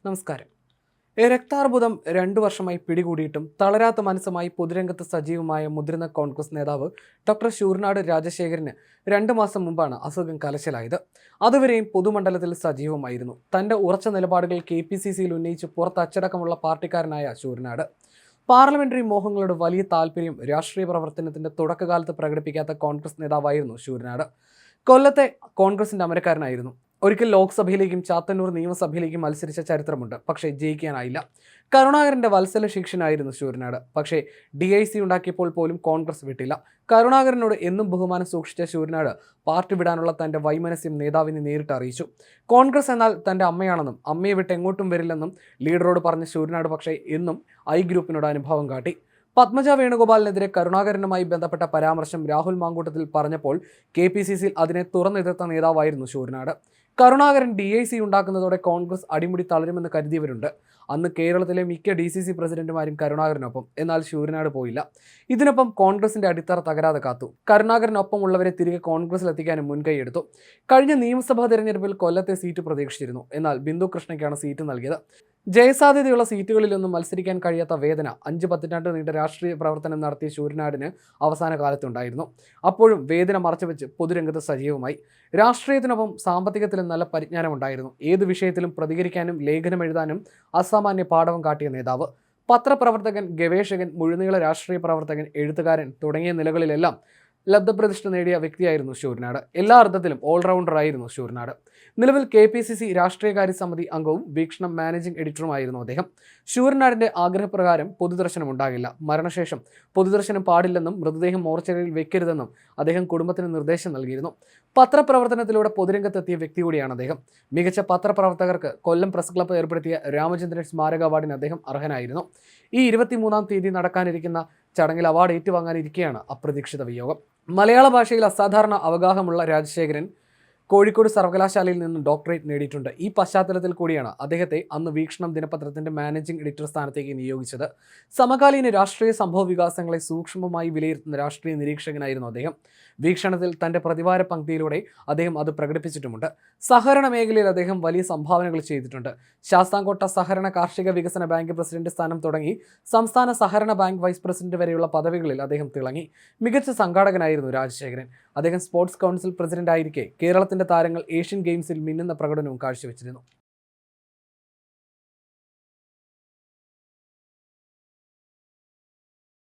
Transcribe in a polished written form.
നമസ്കാരം. രക്താർബുദം 2 വർഷമായി പിടികൂടിയിട്ടും തളരാത്ത മനസ്സുമായി പൊതുരംഗത്ത് സജീവമായ മുതിർന്ന കോൺഗ്രസ് നേതാവ് ഡോക്ടർ ശൂർനാട് രാജശേഖരന് 2 മാസം മുമ്പാണ് അസുഖം കലശലായത്. അതുവരെയും പൊതുമണ്ഡലത്തിൽ സജീവമായിരുന്നു. തന്റെ ഉറച്ച നിലപാടുകൾ KPCCയിൽ ഉന്നയിച്ച് പുറത്ത് അച്ചടക്കമുള്ള പാർട്ടിക്കാരനായ ശൂർനാട് പാർലമെന്ററി മോഹങ്ങളോട് വലിയ താല്പര്യം രാഷ്ട്രീയ പ്രവർത്തനത്തിന്റെ തുടക്കകാലത്ത് പ്രകടിപ്പിക്കാത്ത കോൺഗ്രസ് നേതാവായിരുന്നു ശൂർനാട്. കൊല്ലത്തെ കോൺഗ്രസിന്റെ അമരക്കാരനായിരുന്നു. ഒരിക്കൽ ലോക്സഭയിലേക്കും ചാത്തന്നൂർ നിയമസഭയിലേക്കും മത്സരിച്ച ചരിത്രമുണ്ട്. പക്ഷേ ജയിക്കാനായില്ല. കരുണാകരന്റെ വത്സല ശിക്ഷനായിരുന്നു ശൂർനാട്. പക്ഷേ DIC ഉണ്ടാക്കിയപ്പോൾ പോലും കോൺഗ്രസ് വിട്ടില്ല. കരുണാകരനോട് എന്നും ബഹുമാനം സൂക്ഷിച്ച ശൂർനാട് പാർട്ടി വിടാനുള്ള തന്റെ വൈമനസ്യം നേതാവിനെ നേരിട്ട് അറിയിച്ചു. കോൺഗ്രസ് എന്നാൽ തന്റെ അമ്മയാണെന്നും അമ്മയെ വിട്ട് എങ്ങോട്ടും വരില്ലെന്നും ലീഡറോട് പറഞ്ഞ ശൂർനാട് പക്ഷേ എന്നും ഗ്രൂപ്പിനോട് അനുഭവം കാട്ടി. പത്മജ വേണുഗോപാലിനെതിരെ കരുണാകരനുമായി ബന്ധപ്പെട്ട പരാമർശം രാഹുൽ മാങ്കൂട്ടത്തിൽ പറഞ്ഞപ്പോൾ KPCCയിൽ അതിനെ തുറന്നെതിർത്ത നേതാവായിരുന്നു ശൂർനാട്. കരുണാകരൻ DIC ഉണ്ടാക്കുന്നതോടെ കോൺഗ്രസ് അടിമുടി തളരുമെന്ന് കരുതിയവരുണ്ട്. അന്ന് കേരളത്തിലെ മിക്ക DCC പ്രസിഡന്റുമാരും കരുണാകരനൊപ്പം. എന്നാൽ ശൂർനാട് പോയില്ല. ഇതിനൊപ്പം കോൺഗ്രസിന്റെ അടിത്തറ തകരാതെ കാത്തു. കരുണാകരനൊപ്പം ഉള്ളവരെ തിരികെ കോൺഗ്രസിലെത്തിക്കാനും മുൻകൈയെടുത്തു. കഴിഞ്ഞ നിയമസഭാ തെരഞ്ഞെടുപ്പിൽ കൊല്ലത്തെ സീറ്റ് പ്രതീക്ഷിച്ചിരുന്നു. എന്നാൽ ബിന്ദു കൃഷ്ണയ്ക്കാണ് സീറ്റ് നൽകിയത്. ജയസാധ്യതയുള്ള സീറ്റുകളിലൊന്നും മത്സരിക്കാൻ കഴിയാത്ത വേദന 5 പതിറ്റാണ്ട് നീണ്ട രാഷ്ട്രീയ പ്രവർത്തനം നടത്തിയ ശൂർനാടിന് അവസാന കാലത്തുണ്ടായിരുന്നു. അപ്പോഴും വേദന മറച്ചുവെച്ച് പൊതുരംഗത്ത് സജീവമായി. രാഷ്ട്രീയത്തിനൊപ്പം സാമ്പത്തികത്തിലും നല്ല പരിജ്ഞാനമുണ്ടായിരുന്നു. ഏത് വിഷയത്തിലും പ്രതികരിക്കാനും ലേഖനം എഴുതാനും അസാമാന്യ പാടവം കാട്ടിയ നേതാവ്. പത്രപ്രവർത്തകൻ, ഗവേഷകൻ, മുഴുനീള രാഷ്ട്രീയ പ്രവർത്തകൻ, എഴുത്തുകാരൻ തുടങ്ങിയ നിലകളിലെല്ലാം ലബ്ധപ്രതിഷ്ഠ നേടിയ വ്യക്തിയായിരുന്നു ശൂർനാട്. എല്ലാ അർത്ഥത്തിലും ഓൾറൗണ്ടറായിരുന്നു ശൂർനാട്. നിലവിൽ KPCC രാഷ്ട്രീയകാര്യ സമിതി അംഗവും വീക്ഷണം മാനേജിംഗ് എഡിറ്ററുമായിരുന്നു അദ്ദേഹം. ശൂർനാടിന്റെ ആഗ്രഹപ്രകാരം പൊതുദർശനം ഉണ്ടാകില്ല. മരണശേഷം പൊതുദർശനം പാടില്ലെന്നും മൃതദേഹം മോർച്ചറിയിൽ വെക്കരുതെന്നും അദ്ദേഹം കുടുംബത്തിന് നിർദ്ദേശം നൽകിയിരുന്നു. പത്രപ്രവർത്തനത്തിലൂടെ പൊതുരംഗത്തെത്തിയ വ്യക്തി കൂടിയാണ് അദ്ദേഹം. മികച്ച പത്രപ്രവർത്തകർക്ക് കൊല്ലം പ്രസ് ക്ലബ്ബ് ഏർപ്പെടുത്തിയ രാമചന്ദ്രൻ സ്മാരക അവാർഡിന് അദ്ദേഹം അർഹനായിരുന്നു. ഈ 23-ാം തീയതി നടക്കാനിരിക്കുന്ന ചടങ്ങിൽ അവാർഡ് ഏറ്റുവാങ്ങാനിരിക്കെയാണ് അപ്രതീക്ഷിത വിയോഗം. മലയാള ഭാഷയിൽ അസാധാരണ അവഗാഹമുള്ള രാജശേഖരൻ കോഴിക്കോട് സർവകലാശാലയിൽ നിന്നും ഡോക്ടറേറ്റ് നേടിയിട്ടുണ്ട്. ഈ പശ്ചാത്തലത്തിൽ കൂടിയാണ് അദ്ദേഹത്തെ അന്ന് വീക്ഷണം ദിനപത്രത്തിന്റെ മാനേജിംഗ് എഡിറ്റർ സ്ഥാനത്തേക്ക് നിയോഗിച്ചത്. സമകാലീന രാഷ്ട്രീയ സംഭവ വികാസങ്ങളെ സൂക്ഷ്മമായി വിലയിരുത്തുന്ന രാഷ്ട്രീയ നിരീക്ഷകനായിരുന്നു അദ്ദേഹം. വീക്ഷണത്തിൽ തന്റെ പ്രതിവാര പങ്ക്തിയിലൂടെ അദ്ദേഹം അത് പ്രകടിപ്പിച്ചിട്ടുമുണ്ട്. സഹകരണ മേഖലയിൽ അദ്ദേഹം വലിയ സംഭാവനകൾ ചെയ്തിട്ടുണ്ട്. ശാസ്താംകോട്ട സഹകരണ കാർഷിക വികസന ബാങ്ക് പ്രസിഡന്റ് സ്ഥാനം തുടങ്ങി സംസ്ഥാന സഹകരണ ബാങ്ക് വൈസ് പ്രസിഡന്റ് വരെയുള്ള പദവികളിൽ അദ്ദേഹം തിളങ്ങി. മികച്ച സംഘാടകനായിരുന്നു രാജശേഖരൻ. അദ്ദേഹം സ്പോർട്സ് കൗൺസിൽ പ്രസിഡന്റ് ആയിരിക്കെ കേരളത്തിന്റെ താരങ്ങൾ ഏഷ്യൻ ഗെയിംസിൽ മിന്നുന്ന പ്രകടനവും കാഴ്ചവെച്ചിരുന്നു.